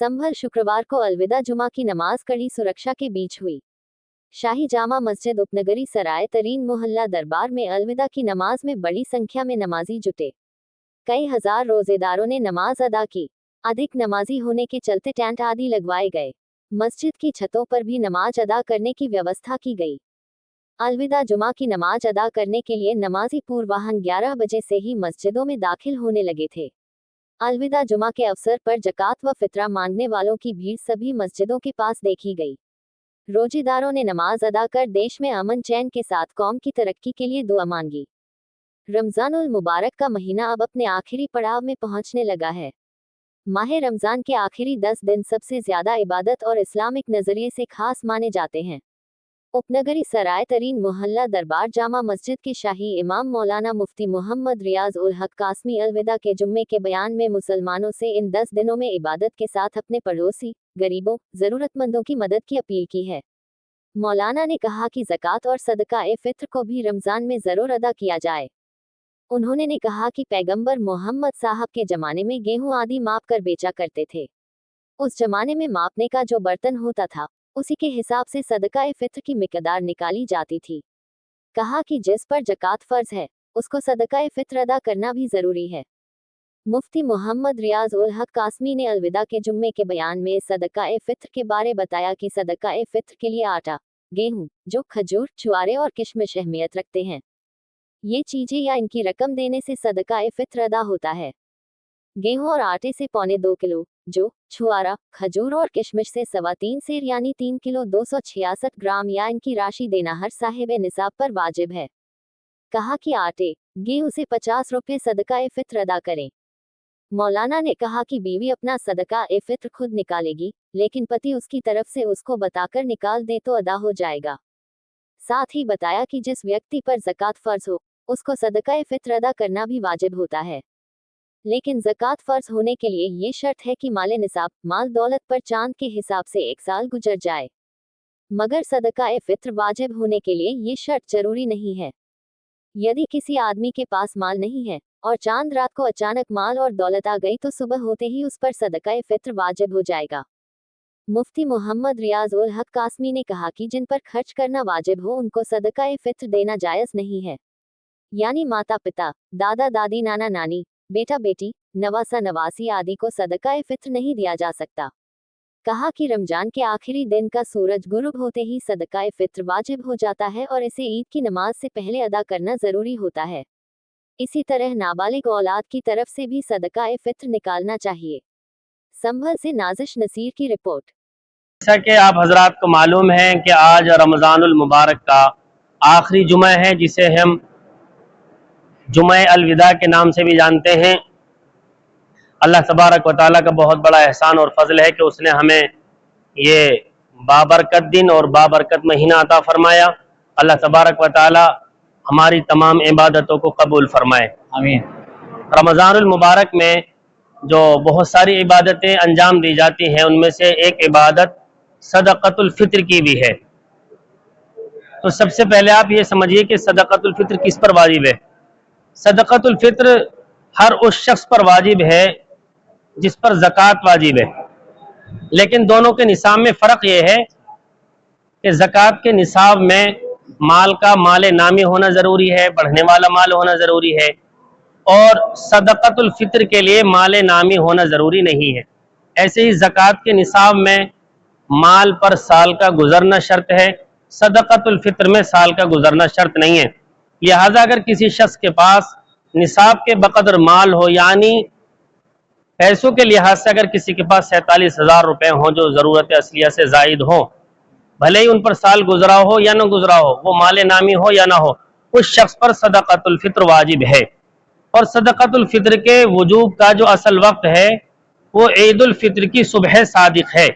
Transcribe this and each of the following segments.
संभल शुक्रवार को अलविदा जुमा की नमाज कड़ी सुरक्षा के बीच हुई। शाही जामा मस्जिद उपनगरी सराय तरीन मोहल्ला दरबार में अलविदा की नमाज में बड़ी संख्या में नमाजी जुटे। कई हजार रोजेदारों ने नमाज अदा की। अधिक नमाजी होने के चलते टेंट आदि लगवाए गए। मस्जिद की छतों पर भी नमाज अदा करने की व्यवस्था की गई। अलविदा जुमा की नमाज अदा करने के लिए नमाजी पूर्वाह्न 11 बजे से ही मस्जिदों में दाखिल होने लगे थे। अलविदा जुमा के अवसर पर ज़कात व फितरा मांगने वालों की भीड़ सभी मस्जिदों के पास देखी गई। रोजेदारों ने नमाज अदा कर देश में अमन चैन के साथ कौम की तरक्की के लिए दुआ मांगी। रमजानुल मुबारक का महीना अब अपने आखिरी पड़ाव में पहुंचने लगा है। माह रमजान के आखिरी 10 दिन सबसे ज्यादा इबादत और इस्लामिक नजरिए से खास माने जाते हैं। उपनगरी सराय तरीन मोहल्ला दरबार जामा मस्जिद के शाही इमाम मौलाना मुफ्ती मोहम्मद रियाज उल हक कासमी अलविदा के जुम्मे के बयान में मुसलमानों से इन 10 दिनों में इबादत के साथ अपने पड़ोसी, गरीबों, जरूरतमंदों की मदद की अपील की है। मौलाना ने कहा कि ज़कात और सदका-ए फित्र को भी रमजान में जरूर अदा किया जाए। उन्होंने ने कहा कि पैगंबर मोहम्मद साहब के जमाने में गेहूं आदि माप कर बेचा करते थे। उस जमाने में मापने का जो बर्तन होता था उसी के हिसाब से सदका-ए फित्र की मिकदार निकाली जाती थी। कहा कि जिस पर ज़कात फर्ज है उसको सदका-ए फित्र अदा करना भी जरूरी है। मुफ्ती मोहम्मद रियाज उल हक कासमी ने अलविदा के जुम्मे के बयान में सदका-ए फित्र के बारे बताया कि सदका-ए फित्र के लिए आटा, गेहूं, जौ, खजूर, छुआरे और किशमिश अहमियत रखते हैं। ये चीजें या इनकी रकम देने से सदका-ए फित्र अदा होता है। गेहूं और आटे से 2.25 किलो, जौ, छुआरा, खजूर और किशमिश से 3.25 सेर यानी 3 किलो 266 ग्राम या इनकी राशि देना हर साहिब निसाब पर वाजिब है। कहा कि आटे, गेहूं से 50 रुपये सदका-ए फित्र अदा करें। मौलाना ने कहा कि बीवी अपना सदका-ए फित्र खुद निकालेगी, लेकिन पति उसकी तरफ से उसको बताकर निकाल दे तो अदा हो जाएगा। साथ ही बताया कि जिस व्यक्ति पर ज़कात फर्ज हो उसको सदका-ए फित्र अदा करना भी वाजिब होता है, लेकिन ज़कात फर्ज होने के लिए ये शर्त है कि माले निसाब, माल दौलत पर चांद के हिसाब से 1 साल गुजर जाए। मगर सदका-ए फित्र वाजिब होने के लिए ये शर्त जरूरी नहीं है। यदि किसी आदमी के पास माल नहीं है और चांद रात को अचानक माल और दौलत आ गई तो सुबह होते ही उस पर सदका-ए फित्र वाजिब हो जाएगा। मुफ्ती मोहम्मद रियाज उल हक कासमी ने कहा कि जिन पर खर्च करना वाजिब हो उनको सदका-ए फित्र देना जायज़ नहीं है, यानी माता पिता, दादा दादी, नाना नानी, बेटा बेटी, नवासा नवासी आदि को सदका-ए फित्र नहीं दिया जा सकता। कहा कि रमजान के आखिरी दिन का सूरज गुरूब होते ही सदका-ए फित्र वाजिब हो जाता है और इसे ईद की नमाज से पहले अदा करना जरूरी होता है। इसी तरह नाबालिग औलाद की तरफ से भी सदका-ए फित्र निकालना चाहिए। संभल से नाजिश नसीर की रिपोर्ट। जैसा कि आप हजरात को मालूम है कि आज रमज़ानुल मुबारक का आखिरी जुमा है, जिसे हम जुमा अलविदा के नाम से भी जानते हैं। अल्लाह तबारक व तआला का बहुत बड़ा एहसान और फजल है कि उसने हमें ये बाबरकत दिन और बाबरकत महीना अता फरमाया। अल्लाह तबारक व तआला हमारी तमाम इबादतों को कबूल फरमाए, आमीन। रमज़ानुल मुबारक में जो बहुत सारी इबादतें अंजाम दी जाती हैं उनमें से एक इबादत सदक़तुल फित्र की भी है। तो सबसे पहले आप ये समझिए कि सदक़तुल फित्र किस पर वाजिब है। सदक़तुल फित्र हर उस शख्स पर वाजिब है जिस पर ज़कात वाजिब है, लेकिन दोनों के निसाब में फ़र्क यह है कि ज़कात के निसाब में माल का माल नामी होना ज़रूरी है, बढ़ने वाला माल होना ज़रूरी है, और सदक़तुल फित्र के लिए माल नामी होना ज़रूरी नहीं है। ऐसे ही ज़कात के निसाब में माल पर साल का गुजरना शर्त है, सदक़तुल फित्र में साल का गुजरना शर्त नहीं है। लिहाजा अगर किसी शख्स के पास निसाब के बकदर माल हो, यानी पैसों के लिहाज से अगर किसी के पास 47,000 रुपए हों जो ज़रूरत असलिया से ज़ायद हो, भले ही उन पर साल गुजरा हो या न गुजरा हो, वो माल नामी हो या ना हो, उस शख्स पर सदक़तुल फित्र वाजिब है। और सदक़तुल फित्र के वजूब का जो असल वक्त है वो ईद उल फित्र की सुबह सादिक है।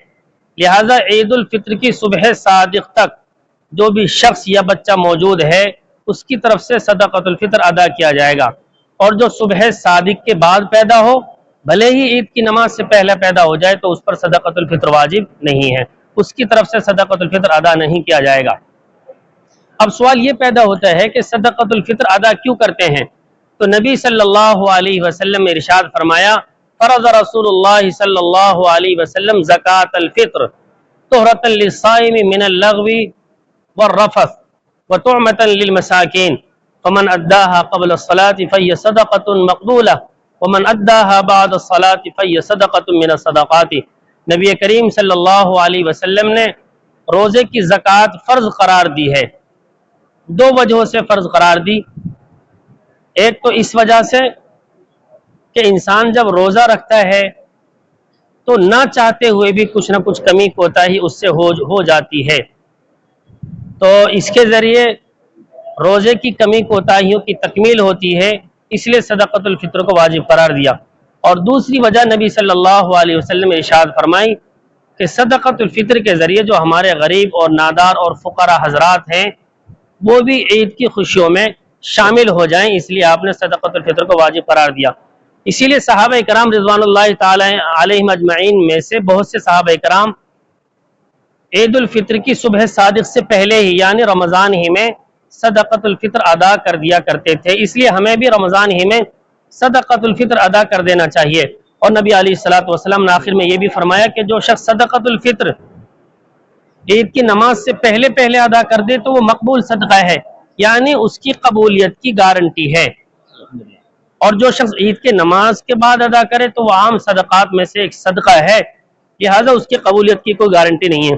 लिहाजा ईद उल फित्र की सुबह सादिक तक जो भी शख्स या बच्चा मौजूद है उसकी तरफ से सदक़तुल फित्र अदा किया जाएगा। और जो सुबह सादिक के बाद पैदा हो, भले ही ईद की नमाज से पहले पैदा हो जाए, तो उस पर सदक़तुल फित्र वाजिब नहीं है, उसकी तरफ से सदक़तुल फित्र अदा नहीं किया जाएगा। अब सवाल ये पैदा होता है कि सदक़तुल फित्र अदा क्यों करते हैं। तो नबी सल्लल्लाहु अलैहि वसल्लम ने इरशाद फरमाया فرض رسول اللہ صلی اللہ علیہ وسلم زکاۃ الفطر طہرۃ للصائم من اللغو والرفث وطعمۃ للمساکین فمن اداها قبل الصلاة فهي صدقۃ مقبولہ ومن اداها بعد الصلاة فهي صدقۃ من الصدقات۔ نبی کریم صلی اللہ علیہ وسلم نے روزے کی زکوٰۃ فرض قرار دی ہے، دو وجہوں سے فرض قرار دی۔ ایک تو اس وجہ سے کہ انسان جب روزہ رکھتا ہے تو نہ چاہتے ہوئے بھی کچھ نہ کچھ کمی کوتاہی اس سے ہو جاتی ہے، تو اس کے ذریعے روزے کی کمی کوتاہیوں کی تکمیل ہوتی ہے، اس لیے صدقۃ الفطر کو واجب قرار دیا۔ اور دوسری وجہ نبی صلی اللہ علیہ وسلم نے ارشاد فرمائی کہ صدقۃ الفطر کے ذریعے جو ہمارے غریب اور نادار اور فقراء حضرات ہیں وہ بھی عید کی خوشیوں میں شامل ہو جائیں، اس لیے آپ نے صدقۃ الفطر کو واجب قرار دیا۔ اسی لیے صحابہ کرام رضوان اللہ تعالی علیہم اجمعین میں سے بہت سے صحابہ کرام عید الفطر کی صبح صادق سے پہلے ہی یعنی رمضان ہی میں صدقۃ الفطر ادا کر دیا کرتے تھے، اس لیے ہمیں بھی رمضان ہی میں صدقۃ الفطر ادا کر دینا چاہیے۔ اور نبی علیہ الصلوۃ والسلام نے آخر میں یہ بھی فرمایا کہ جو شخص صدقۃ الفطر عید کی نماز سے پہلے ادا کر دے تو وہ مقبول صدقہ ہے، یعنی اس کی قبولیت کی گارنٹی ہے، اور جو شخص عید کے نماز کے بعد ادا کرے تو وہ عام صدقات میں سے ایک صدقہ ہے، لہذا اس کی قبولیت کی کوئی گارنٹی نہیں ہے۔